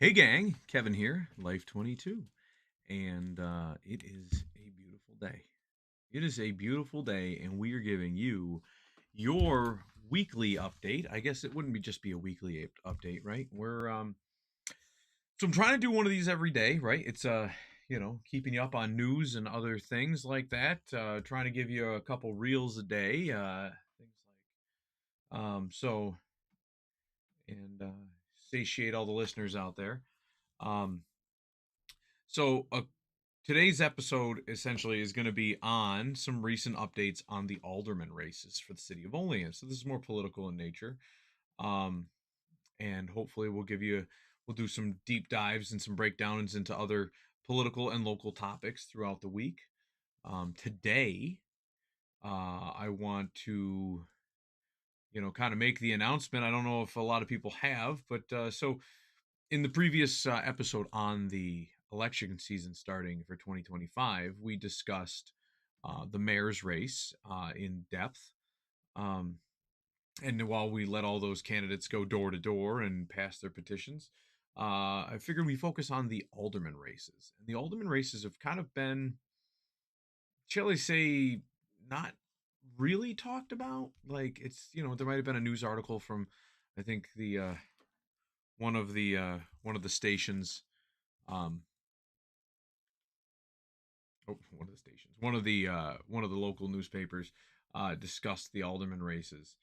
Hey gang, Kevin here, Life22, and it is a beautiful day. It is a beautiful day, and we are giving you your weekly update. I guess it wouldn't be just be a weekly update, right? So I'm trying to do one of these every day, right? It's keeping you up on news and other things like that. Trying to give you a couple reels a day, things like so, and satiate all the listeners out there. Um, So, today's episode essentially is going to be on some recent updates on the Alderman races for the city of Olean. So, this is more political in nature. Um, and hopefully, we'll do some deep dives and some breakdowns into other political and local topics throughout the week. Today, I want to, kind of make the announcement. I don't know if a lot of people have, but so in the previous episode on the election season starting for 2025, we discussed the mayor's race in depth. Um, and while we let all those candidates go door to door and pass their petitions, I figured we focus on the alderman races. And the alderman races have kind of been, shall I say, not really talked about. Like there might have been a news article from, I think one of the stations um, one of the stations, one of the local newspapers discussed the alderman races.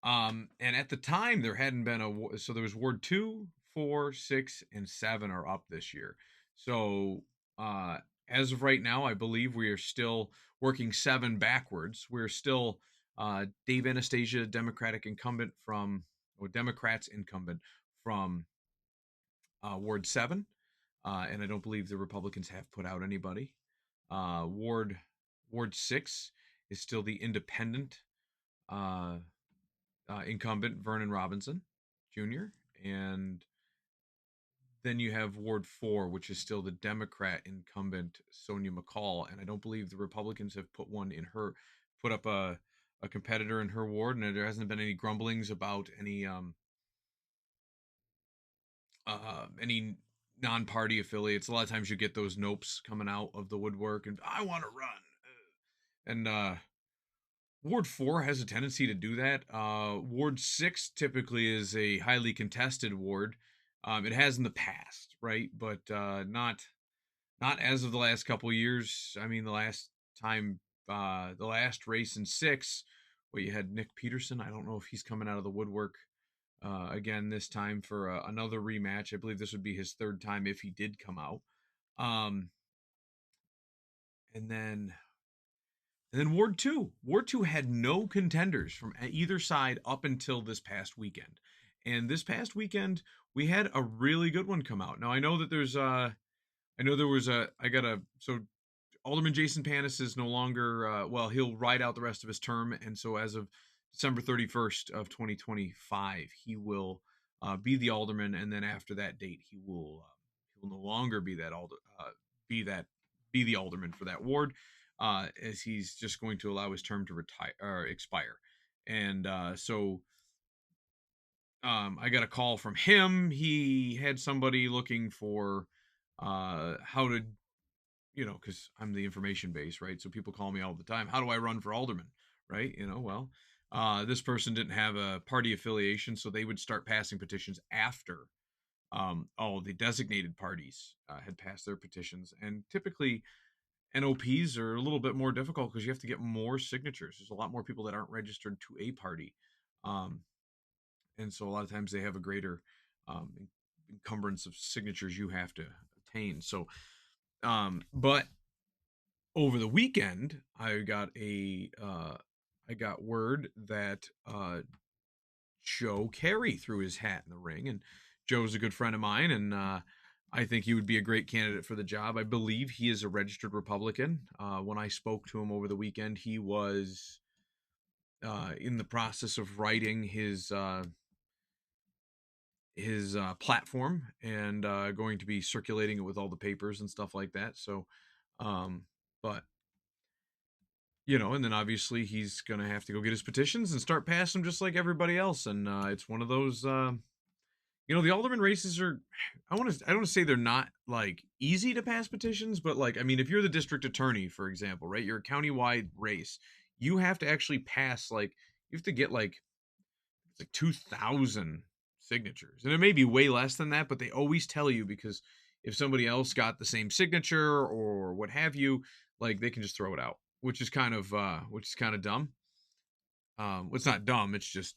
And at the time, there hadn't been so there was Ward 2, 4, 6, and 7 are up this year. So uh, as of right now, I believe we are still working 7 backwards. We're still Dave Anastasia, Democrats incumbent from Ward 7. And I don't believe the Republicans have put out anybody. Uh, Ward Ward 6 is still the independent uh, incumbent Vernon Robinson Jr. And then you have Ward 4, which is still the Democrat incumbent Sonia McCall. And I don't believe the Republicans have put up a competitor in her ward, and there hasn't been any grumblings about any non-party affiliates. A lot of times you get those nopes coming out of the woodwork and I want to run. And Ward 4 has a tendency to do that. Ward 6 typically is a highly contested ward. It has in the past, right? But not as of the last couple of years. I mean, the last race in 6, where you had Nick Peterson. I don't know if he's coming out of the woodwork again this time for another rematch. I believe this would be his third time if he did come out. Um, and then Ward 2 had no contenders from either side up until this past weekend. And this past weekend we had a really good one come out. Now I know that I know there was a I got a so Alderman Jason Panis is no longer he'll ride out the rest of his term, and so as of December 31st of 2025 he will be the alderman, and then after that date he will no longer be that be the alderman for that ward, as he's just going to allow his term to retire or expire. And I got a call from him. He had somebody looking for how to, because I'm the information base, right? So people call me all the time. How do I run for alderman, right? This person didn't have a party affiliation, so they would start passing petitions after all the designated parties had passed their petitions. And typically, NOPs are a little bit more difficult because you have to get more signatures. There's a lot more people that aren't registered to a party. Um, and so a lot of times they have a greater um, encumbrance of signatures you have to obtain. So, but over the weekend, I got word that Joe Keary threw his hat in the ring, and Joe's a good friend of mine, and I think he would be a great candidate for the job. I believe he is a registered Republican. When I spoke to him over the weekend, he was in the process of writing his platform and going to be circulating it with all the papers and stuff like that. So, um, but and then obviously he's gonna have to go get his petitions and start passing them just like everybody else. And it's one of those. The alderman races are I don't want to say they're not like easy to pass petitions, but like I mean if you're the district attorney, for example, right? You're a countywide race. You have to actually pass like you have to get like it's like 2,000 signatures. And it may be way less than that, but they always tell you because if somebody else got the same signature or what have you, like they can just throw it out, which is kind of dumb. Well, it's not dumb, it's just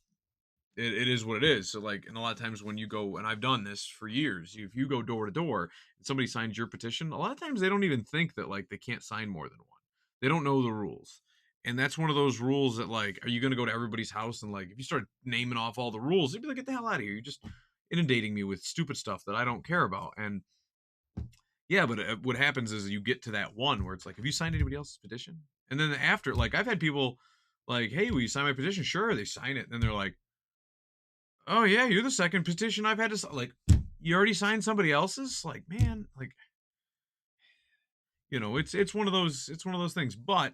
it is what it is. So like, and a lot of times when you go, and I've done this for years, if you go door to door and somebody signs your petition, a lot of times they don't even think that like they can't sign more than one. They don't know the rules. And that's one of those rules that like, are you going to go to everybody's house and like, if you start naming off all the rules, they'd be like, get the hell out of here. You're just inundating me with stupid stuff that I don't care about. And yeah, but what happens is you get to that one where it's like, have you signed anybody else's petition? And then after, like, I've had people like, hey, will you sign my petition? Sure. They sign it. And then they're like, oh yeah, you're the second petition I've had to like. You already signed somebody else's. Like, man, like it's one of those things. But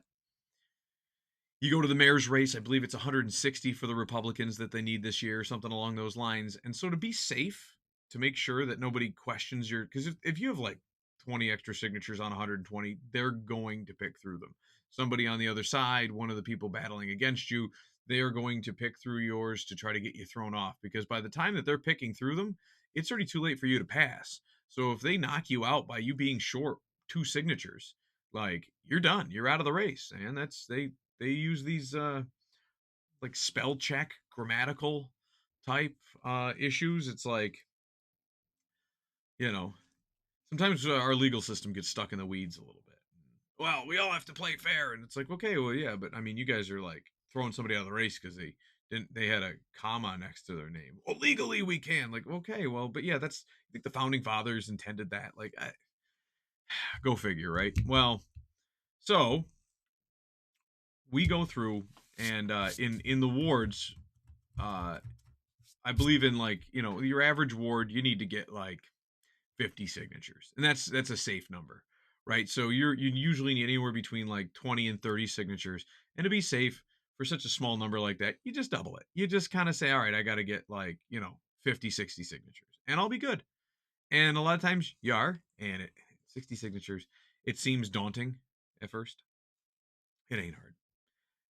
you go to the mayor's race. I believe it's 160 for the Republicans that they need this year, something along those lines. And so to be safe, to make sure that nobody questions your, because if you have like 20 extra signatures on 120, they're going to pick through them. Somebody on the other side, one of the people battling against you, they are going to pick through yours to try to get you thrown off. Because by the time that they're picking through them, it's already too late for you to pass. So if they knock you out by you being short two signatures, like you're done. You're out of the race. And they use these like spell check grammatical type issues. It's like, you know, sometimes our legal system gets stuck in the weeds a little bit. Well, we all have to play fair, and it's like, okay, well, yeah, but I mean, you guys are like throwing somebody out of the race because they had a comma next to their name. Well, legally we can. Like, okay, well, but yeah, that's I think the founding fathers intended that. Like, go figure, right? Well, so we go through and in the wards, uh, I believe in like your average ward, you need to get like 50 signatures, and that's a safe number, right? So you usually need anywhere between like 20 and 30 signatures, and to be safe for such a small number like that, you just double it. You just kind of say, all right, I got to get like 50, 60 signatures, and I'll be good. And a lot of times you are, and 60 signatures, it seems daunting at first. It ain't hard.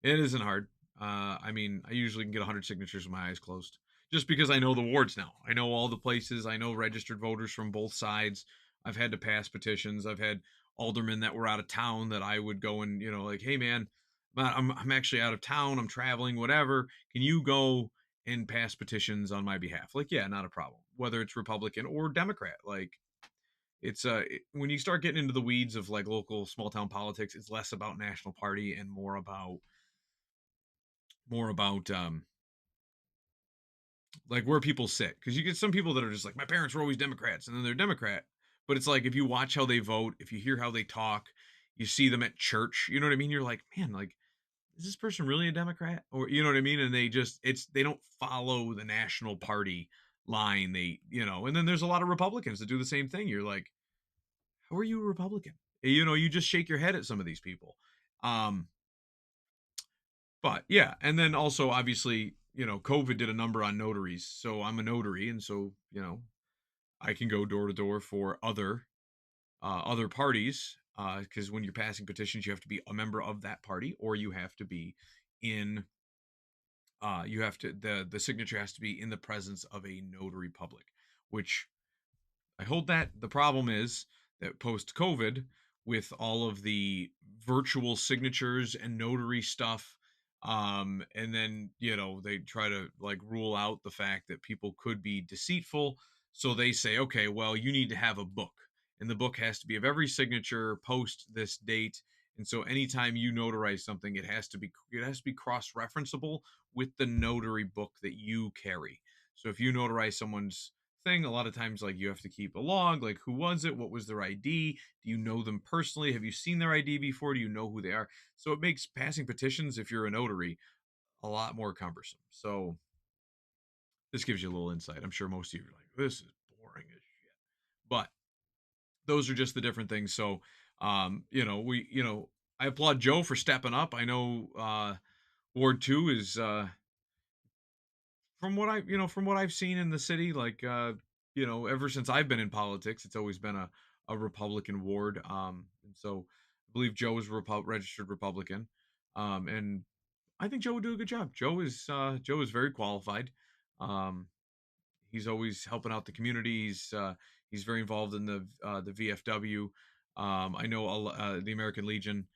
It isn't hard. I mean, I usually can get 100 signatures with my eyes closed just because I know the wards now. I know all the places. I know registered voters from both sides. I've had to pass petitions. I've had aldermen that were out of town that I would go and, like, hey, man, I'm actually out of town. I'm traveling, whatever. Can you go and pass petitions on my behalf? Like, yeah, not a problem. Whether it's Republican or Democrat. Like, when you start getting into the weeds of like local small town politics, it's less about national party and more about like where people sit, because you get some people that are just like, my parents were always Democrats, and then they're Democrat. But it's like, if you watch how they vote, if you hear how they talk, you see them at church, you know what I mean? You're like, man, like, is this person really a Democrat? Or you know what I mean? And they don't follow the national party line. And then there's a lot of Republicans that do the same thing. You're like, how are you a Republican? You just shake your head at some of these people. um But yeah, and then also obviously, COVID did a number on notaries. So I'm a notary, and so I can go door to door for other parties. Because when you're passing petitions, you have to be a member of that party, or you have to be in. You have to the signature has to be in the presence of a notary public, which I hold that. The problem is that post COVID, with all of the virtual signatures and notary stuff, and then they try to like rule out the fact that people could be deceitful. So they say, okay, well, you need to have a book, and the book has to be of every signature post this date. And so anytime you notarize something, it has to be cross-referenceable with the notary book that you carry. So if you notarize someone's thing, a lot of times like you have to keep a log, like who was it, what was their ID, do you know them personally, have you seen their ID before, do you know who they are? So it makes passing petitions, if you're a notary, a lot more cumbersome. So this gives you a little insight. I'm sure most of you are like, this is boring as shit, but those are just the different things. So I applaud Joe for stepping up. I know Ward 2 is from what I've seen in the city, like ever since I've been in politics, it's always been a Republican ward. And so I believe Joe is a registered Republican. And I think Joe would do a good job. Joe is very qualified. Um, he's always helping out the community. He's very involved in the VFW. I know the American Legion.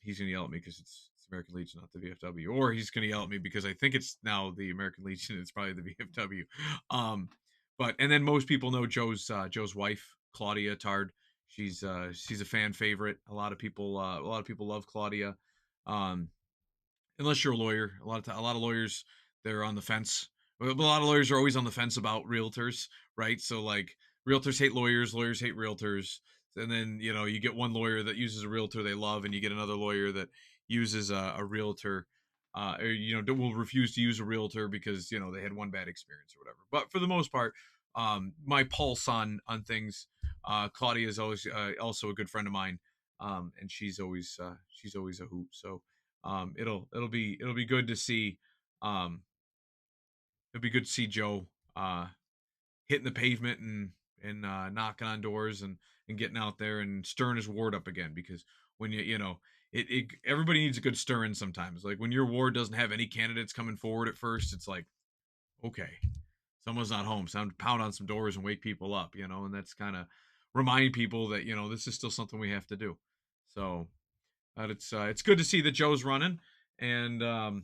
He's gonna yell at me because it's American Legion, not the VFW, or he's gonna yell at me because I think it's now the American Legion. It's probably the VFW. Um, but and then most people know Joe's wife, Claudia Tard. She's a fan favorite. A lot of people love Claudia. Um, unless you're a lawyer. A lot of lawyers, they're on the fence. A lot of lawyers are always on the fence about realtors, right? So like realtors hate lawyers, lawyers hate realtors. And then, you get one lawyer that uses a realtor they love, and you get another lawyer that uses a realtor, or will refuse to use a realtor because they had one bad experience or whatever. But for the most part, my pulse on things. Claudia is always also a good friend of mine, and she's always a hoot. So it'll be good to see, um it'll be good to see Joe uh hitting the pavement and knocking on doors and getting out there and stirring his ward up again, because when it everybody needs a good stirring sometimes. Like when your ward doesn't have any candidates coming forward at first, it's like, okay, someone's not home, so I'm pound on some doors and wake people up, and that's kind of reminding people that this is still something we have to do. So it's good to see that Joe's running, and I'm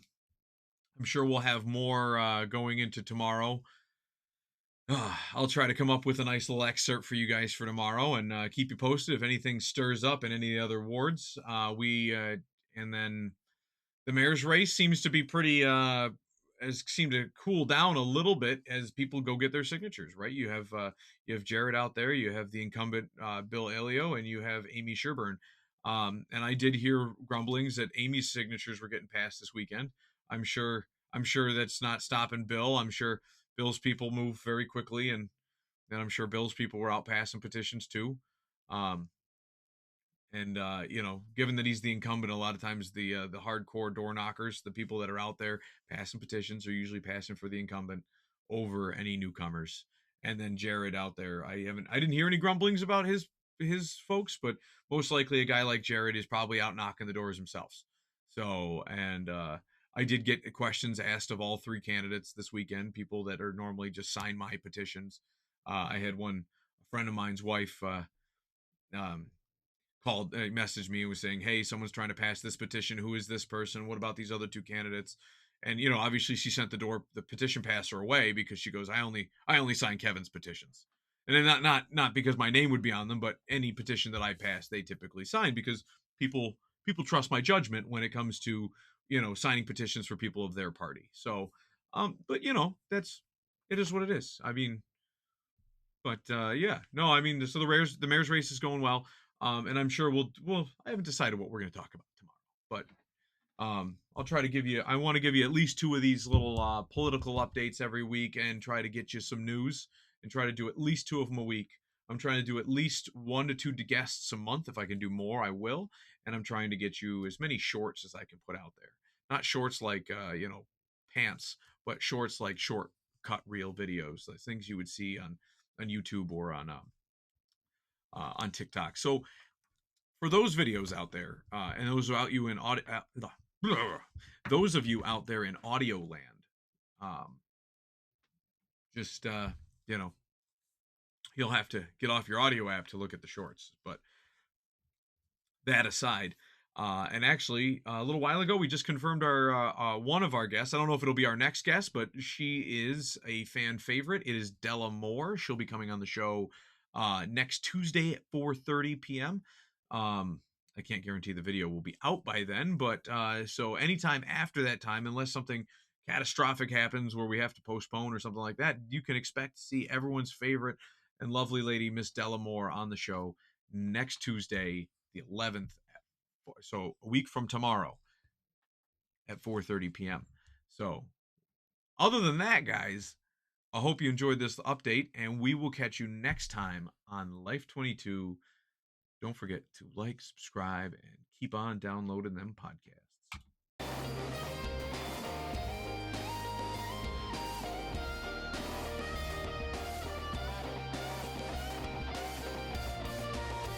sure we'll have more going into tomorrow. I'll try to come up with a nice little excerpt for you guys for tomorrow, and keep you posted if anything stirs up in any other wards. We and then the mayor's race seems to be pretty has seemed to cool down a little bit as people go get their signatures. Right, you have Jared out there, you have the incumbent Bill Alio, and you have Amy Sherburne. And I did hear grumblings that Amy's signatures were getting passed this weekend. I'm sure I'm sure that's not stopping Bill. I'm sure Bill's people move very quickly, and I'm sure Bill's people were out passing petitions too. Um, and given that he's the incumbent, a lot of times the hardcore door knockers, the people that are out there passing petitions, are usually passing for the incumbent over any newcomers. And then Jared out there, I didn't hear any grumblings about his folks, but most likely a guy like Jared is probably out knocking the doors himself. So, and I did get questions asked of all three candidates this weekend, people that are normally just sign my petitions. I had a friend of mine's wife, um, messaged me and was saying, "Hey, someone's trying to pass this petition. Who is this person? What about these other two candidates?" And obviously she sent the petition passer away because she goes, "I only sign Kevin's petitions." And then not because my name would be on them, but any petition that I pass, they typically sign, because people trust my judgment when it comes to signing petitions for people of their party. So, but that's it is what it is. I mean, but yeah, no, I mean, so the mayor's race is going well, and I'm sure we'll. I haven't decided what we're going to talk about tomorrow, but I'll try to give you. I want to give you at least two of these little political updates every week, and try to get you some news, and try to do at least two of them a week. I'm trying to do at least 1 to 2 guests a month. If I can do more, I will, and I'm trying to get you as many shorts as I can put out there. Not shorts like pants, but shorts like short cut reel videos, the things you would see on YouTube or on TikTok. So for those videos out there, and those of you out there in audio land, um, just you know, you'll have to get off your audio app to look at the shorts. But that aside, and actually, a little while ago, we just confirmed our one of our guests. I don't know if it'll be our next guest, but she is a fan favorite. It is Della Moore. She'll be coming on the show next Tuesday at 4:30 p.m. I can't guarantee the video will be out by then, but so anytime after that time, unless something catastrophic happens where we have to postpone or something like that, you can expect to see everyone's favorite and lovely lady, Miss Della Moore, on the show next Tuesday, the 11th, so a week from tomorrow at 4:30 p.m. So other than that, guys, I hope you enjoyed this update, and we will catch you next time on Life 22. Don't forget to like, subscribe, and keep on downloading them podcasts.